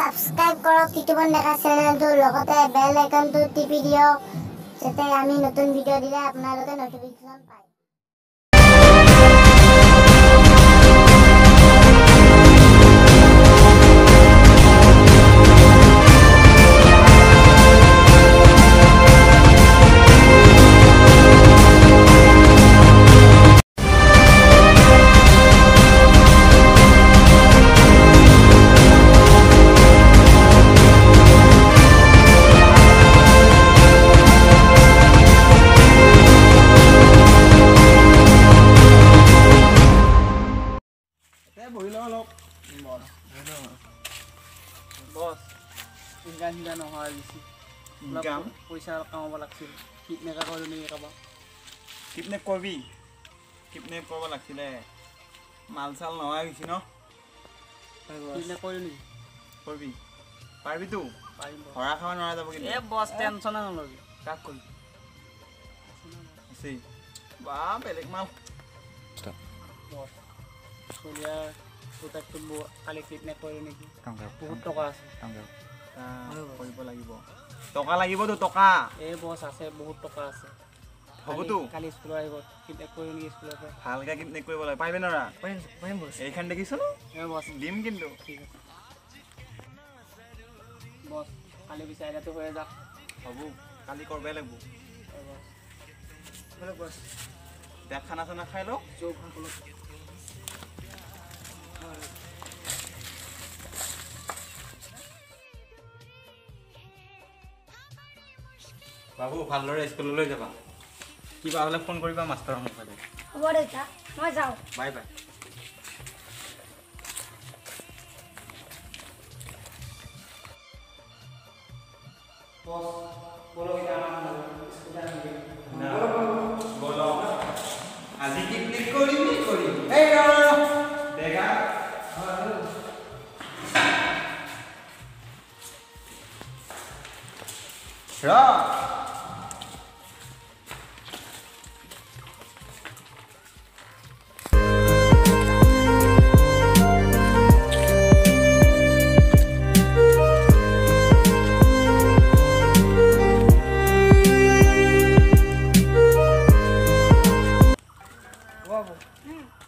Subscribe কৰক টিটুবন ডেকা চেনেলটো লগতে বেল আইকনটো টিপি দিয়ক যাতে আমি নতুন ভিডিও দিলে আপোনালোকে নটিফিকেশন পায়। Bos, hingga no halisi. Gam, pulsa kamu balaksil. Kitne ka kalau ni kaba. Kitne kobi. Kitne ko balaksil le. Malsal no halisi no. Kitne kau ni. Kobi. Parbi tu. Hora kawan orang ada begini. Bos tension na lagi. Kakul. Si. Bah, pelik mal. Bos. Kuliah utak tumbo kali kitne kau ni. বহুত টকা আছে কৰিব লাগিব টকা লাগিব তো টকা বস আছে বহুত টকা আছে হবতো কালি স্কুল আহিব কিডনেপ কৰি নি স্কুলৰ পৰা ভালকে কিডনেপ কৰিব লাগে পাৰিবে নৰা পাৰিম বস এইখান দেখিছ ন বস দিম কিন্তু ঠিক আছে বস কালি বিচাৰিলেতো হৈ যাক হ'ব কালি কৰবে লাগিব বস দেখ খানা চানা খাই লও যোগ সকলো বাবু ভালদৰে স্কুললৈ যাবা কিবা হলে ফোন কৰিবা মাষ্টাৰৰ মুখতে হ'ব দেউতা মই যাওঁ বাই বাই বলো আজি পিকনিক কৰিম এই দেখা ৰ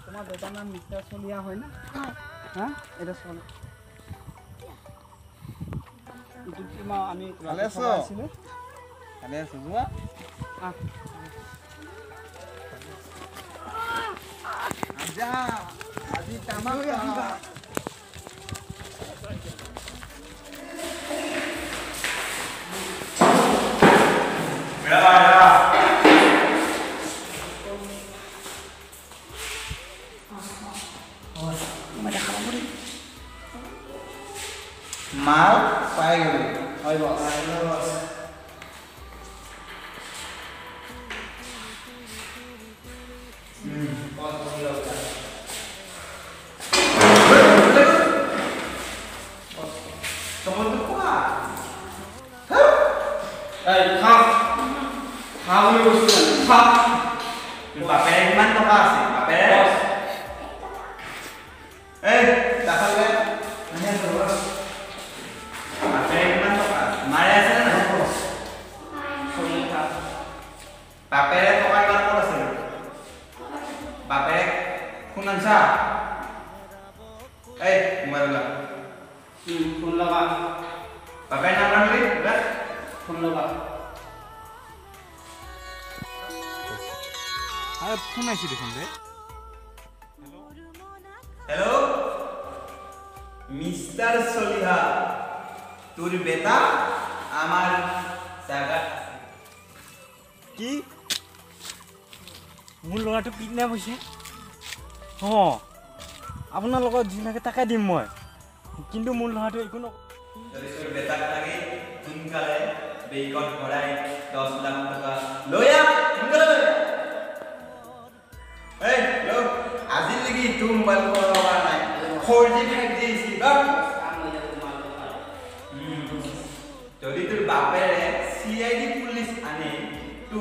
তোমার বেটার নাম মিস্টার সোলিয়া হয় না হ্যাঁ এটা শোন আমি ভালে আছো ভালে আছো যোৱা আজা আজি তামাক mal পাই গলি হয় বস Bapak gimana toh kasih? Bapak. Dasar kan? Ini terus. Bapak gimana toh kas? Mari aja na. সোলিয়া Bapak toh kan baru terus. Bapak kunan sa. Kemarin lah. Phone লগা Bapak nama ni, dah. Phone লগা আরে phone আইছি দেখুন রে hello mister সলিহা তোর বেটা আমার জায়গা কি মোৰ ল'ৰাটো কিডনেপ হৈছে আপোনাৰ লগত যি লাগে তাকে দিম মই কিন্তু মোৰ ল'ৰাটো একো যদি তোৰ বেটা লাগে সোনকালে বেকত ভৰাই 10 লাখ টকা লয়া সোনকালে লো আজি লাগি তুম মোবাইল কৰা নাই 4G 5G সিবা যদি তোর বাপেরে সিআইডি পুলিশ আনে তো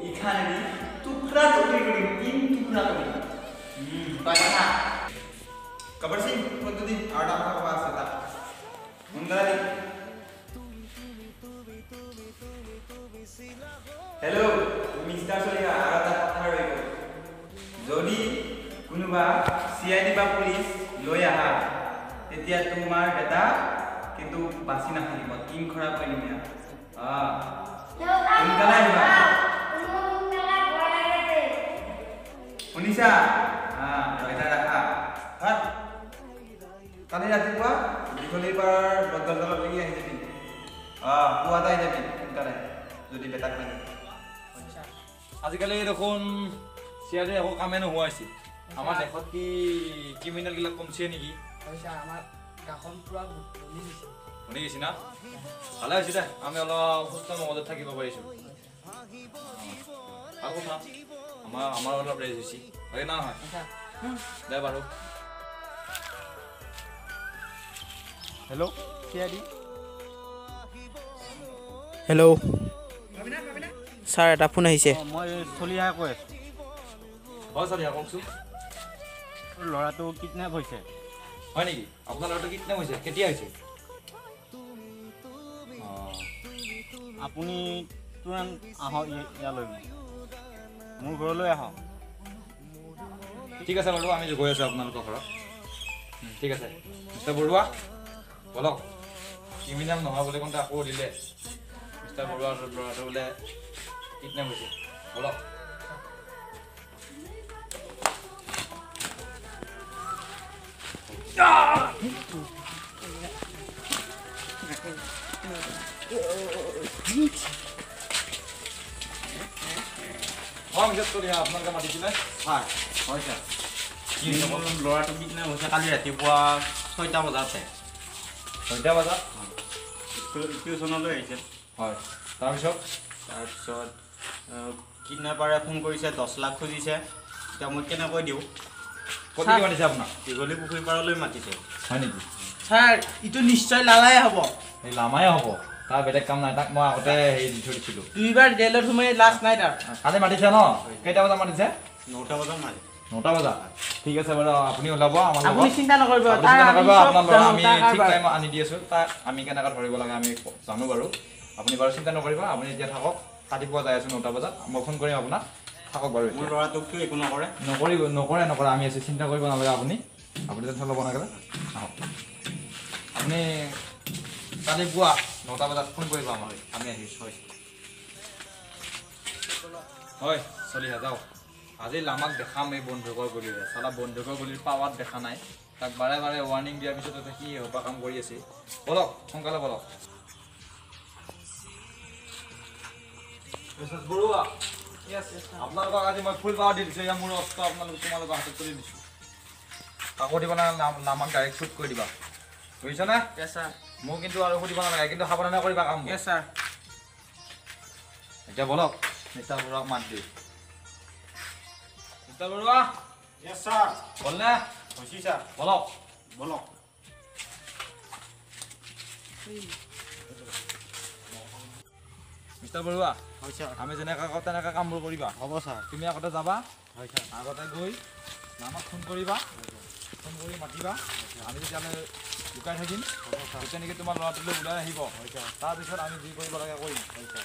ইখানে টুকরা টুকরি করে 3 টুকরা করে কথা Kabar sih, waktu di ada apa sih tak? বা পুলিচ লৈ আহা তেতিয়া তোমাৰ বেটা কিন্তু বাচি নাথাকিব তিন খৰা কৰি নিয়া সোনকালে আহিবা শুনিছা এটা ৰাখা ভাত কালি ৰাতিপুৱা দীঘলীৰ পাৰ বদলতলত লাগি আহি যাবি পুৱাতে আহি যাবি সোনকালে যদি বেটাক লাগে আজিকালি দেখোন চিয়াৰে একো কামে নোহোৱা হৈছে আমাৰ দেশত কি ক্ৰিমিনেলবিলাক কমছে নেকি আমাৰ গাঁওখন পুৰা শুনি গৈছি না ভালে হৈছে দে আমি অলপ সুস্থ মগজত থাকিব পাৰিছোঁ ভাল কথা আমাৰ অলপ ৰেজ হৈছে হয় না নহয় দে বাৰু হেল্ল' চিআইডি হেল্ল' ছাৰ এটা ফোন আহিছে মই চলিয়াই কৈ আছোঁ হয় ছাৰ কওকচোন ল'ৰাটো কিডনেপ হৈছে হয় নেকি আপোনাৰ ল'ৰাটো কিডনেপ হৈছে কেতিয়া হৈছে আপুনি তুৰন্ত আহক ইয়ালৈ মোৰ ঘৰলৈ আহক ঠিক আছে বাৰু আমি গৈ আছোঁ আপোনালোকৰ ঘৰত ঠিক আছে মিষ্টাৰ বৰুৱা বলক ক্ৰিমিনেল নহয় বুলি কওঁতে আকৌ দিলে মিষ্টাৰ বৰুৱাৰ ল'ৰাটো বোলে কিডনেপ হৈছে বলক আপোনালোকে মাতিছিলে হয় হয় ছাৰ কি ল'ৰাটো কিডনেপ হৈছে কালি ৰাতিপুৱা 6টা বজাতে 6টা বজাত টিউশ্যনলৈ আহিছিল হয় তাৰপিছত কিডনেপাৰে ফোন কৰিছে 10 লাখ খুজিছে এতিয়া মই কেনেকৈ দিওঁ ক'ত মাতিছে আপোনাক দীঘলী পুখুৰী পাৰলৈ মাতিছে হয় নেকি ছাৰ ইটো নিশ্চয় লালাই হ'ব এই লামাই হ'ব তাৰ বেলেগ কাম নাই তাক মই আগতে হেৰি দি থৈ দিছিলোঁ 2বাৰ জেলত সোমাই লাষ্ট নাই তাৰ কালি মাতিছে ন কেইটা বজাত মাতিছে 9টা বজাত মাৰে 9টা বজাত ঠিক আছে বাৰু আপুনি ওলাব আমাৰ লগত আপুনি চিন্তা নকৰিব আপুনি চিন্তা নকৰিব আপোনাৰ ল'ৰা আমি ঠিক টাইমত আনি দি আছোঁ তাক আমি কেনেকৈ ধৰিব লাগে আমি জানো বাৰু আপুনি বাৰু চিন্তা নকৰিব আপুনি এতিয়া থাকক ৰাতিপুৱা যাই আছোঁ 9টা বজাত মই ফোন কৰিম আপোনাক থাকক বাৰু মোৰ ল'ৰাটোকতো একো নকৰে নকৰে আমি আছোঁ চিন্তা কৰিব নালাগে আপুনি টেনশ্যন ল'ব নালাগে আহক আপুনি কালি পুৱা 9টা বজাত ফোন কৰিব আমাক আমি আহিছোঁ হয় চলি যাওক আজি লামাক দেখাম এই বন্ধুকৰ গলিৰে চালা বন্ধুকৰ গলিৰ পাৱাত দেখা নাই তাক বাৰে বাৰে ৱাৰ্ণিং দিয়াৰ পিছতো সি হোপা কাম কৰি আছে বলক সোনকালে বলক বৰুৱা আপোনালোকক আজি মই ফুল পাৱাৰ দি দিছোঁ এয়া মোৰ অস্ত্ৰ তোমালোকৰ হাতত তুলি দিছোঁ কাকো দিব নালাগে লামাক ডাইৰেক্ট শ্বুট কৰি দিবা বুজিছানে মোক কিন্তু আৰু সুধিব নালাগে কিন্তু সাৱধানে কৰিবা কাম ছাৰ এতিয়া বলক মিষ্টাৰ বৰুৱাক মাত দি মিষ্টাৰ বৰুৱা য়েছ ছাৰ বলনে হৈছে ছাৰ বলক বলক মিষ্টাৰ বৰুৱা হয় ছাৰ আমি যেনেকৈ কওঁ তেনেকৈ কামবোৰ কৰিবা হ'ব ছাৰ তুমি আগতে যাবা হয় ছাৰ আগতে গৈ আমাক ফোন কৰিবা ফোন কৰি মাতিবা আমি তেতিয়াহ'লে লুকাই থাকিম তেনেকৈ তোমাৰ ল'ৰাটোলৈ ওলাই আহিব তাৰপিছত আমি যি কৰিব লাগে কৰিম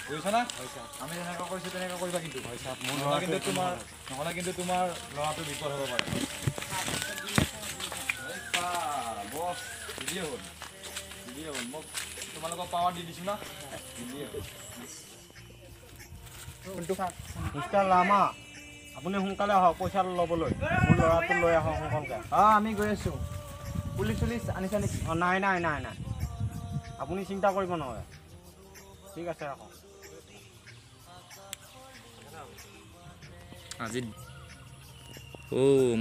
বুজিছানে আমি যেনেকৈ কৈছোঁ তেনেকৈ কৰিবা কিন্তু নহ'লে কিন্তু তোমাৰ ল'ৰাটো বিপদ হ'ব পাৰে বছ দিলেই হ'ল মোক তোমালোকক পাৱাৰ দি দিছোঁ না দিলেই হ'ল মিষ্টাৰ লামা আপুনি সোনকালে আহক পইচা ল'বলৈ মোৰ ল'ৰাটো লৈ আহক সোনকালে আমি গৈ আছোঁ পুলিচ চুলিচ আনিছা নেকি নাই আপুনি চিন্তা কৰিব নহয় ঠিক আছে ৰাখক আজি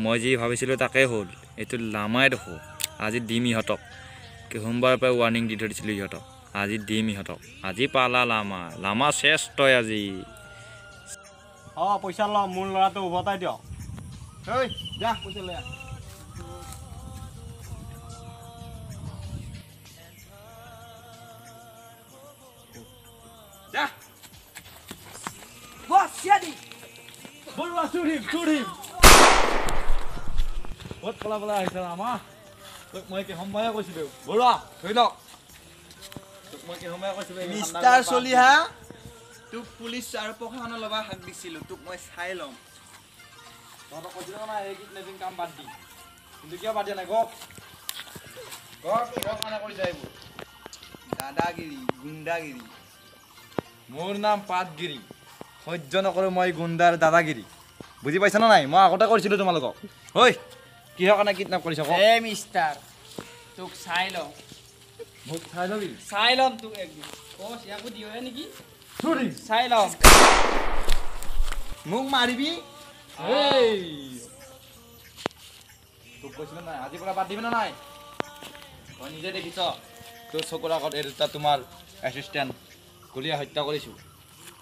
মই যি ভাবিছিলোঁ তাকেই হ'ল এইটো লামাই দেখোঁ আজি দিম ইহঁতক সোমবাৰৰ পৰা ৱাৰ্ণিং দি থৈ দিছিলোঁ ইহঁতক আজি দিম ইহঁতক আজি পালা লামা চেছ তই আজি পইচা ল মোৰ ল'ৰাটো উভতাই দিয়ক ঐ যা পইচা লৈ আহ বৰুৱা চুৰিম ক'ত পলাবলৈ আহিছে আমাৰ তোক মই কি সময়ে কৈছিলোঁ বৰুৱা ধৰি লওক তোক মই কি সময়ে কৈছিলোঁ মিষ্টাৰ চলিহা তোক পুলিচ আৰু প্ৰশাসনৰ লগত হাক দিছিলোঁ তোক মই চাই ল'ম তহঁতক কৈছিলোঁ নাই এই কিডনেপিং কাম বাদ দি কিন্তু কিয় বাদ দিয়া নাই কওক কওক কিয় কাৰণে কৰিছা এইবোৰ দাদাগিৰি গুণ্ডাগিৰি মোৰ নাম পাতগিৰি সহ্য নকৰোঁ মই গুণ্ডাৰ দাদাগিৰি বুজি পাইছা নে নাই মই আগতে কৰিছিলোঁ তোমালোকক ঐ কিহৰ কাৰণে কিডনেপ কৰিছা কওক এ মিষ্টাৰ তোক চাই লওঁ মোক চাই ল'বি চাই ল'ম তোক একদিন কচ ইয়াকো দিয়হে নেকি চুৰি চাই ল'ম মোক মাৰিবি এই তোক কৈছিলোঁ নাই আজিৰ পৰা বাদ দিবি নে নাই মই নিজে দেখিছ তোৰ চকুৰ আগত এই দুটা তোমাৰ এছিষ্টেণ্ট গুলীয়া হত্যা কৰিছোঁ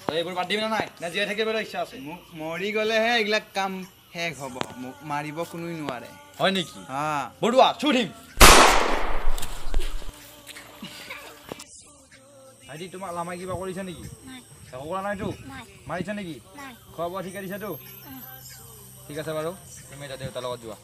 তই এইবোৰ বাদ দিবি নে নাই নে জীয়াই থাকিবলৈ ইচ্ছা আছে মোক মৰি গ'লেহে এইবিলাক কাম শেষ হ'ব মোক মাৰিব কোনোৱে নোৱাৰে হয় নেকি হা বৰুৱা চুৰিম ভাইটি তোমাক লামাই কিবা কৰিছে নেকি একো কৰা নাইতো মাৰিছে নেকি খোৱা বোৱা ঠিকে দিছেতো ঠিক আছে বাৰু তুমি এতিয়া দেউতাৰ লগত যোৱা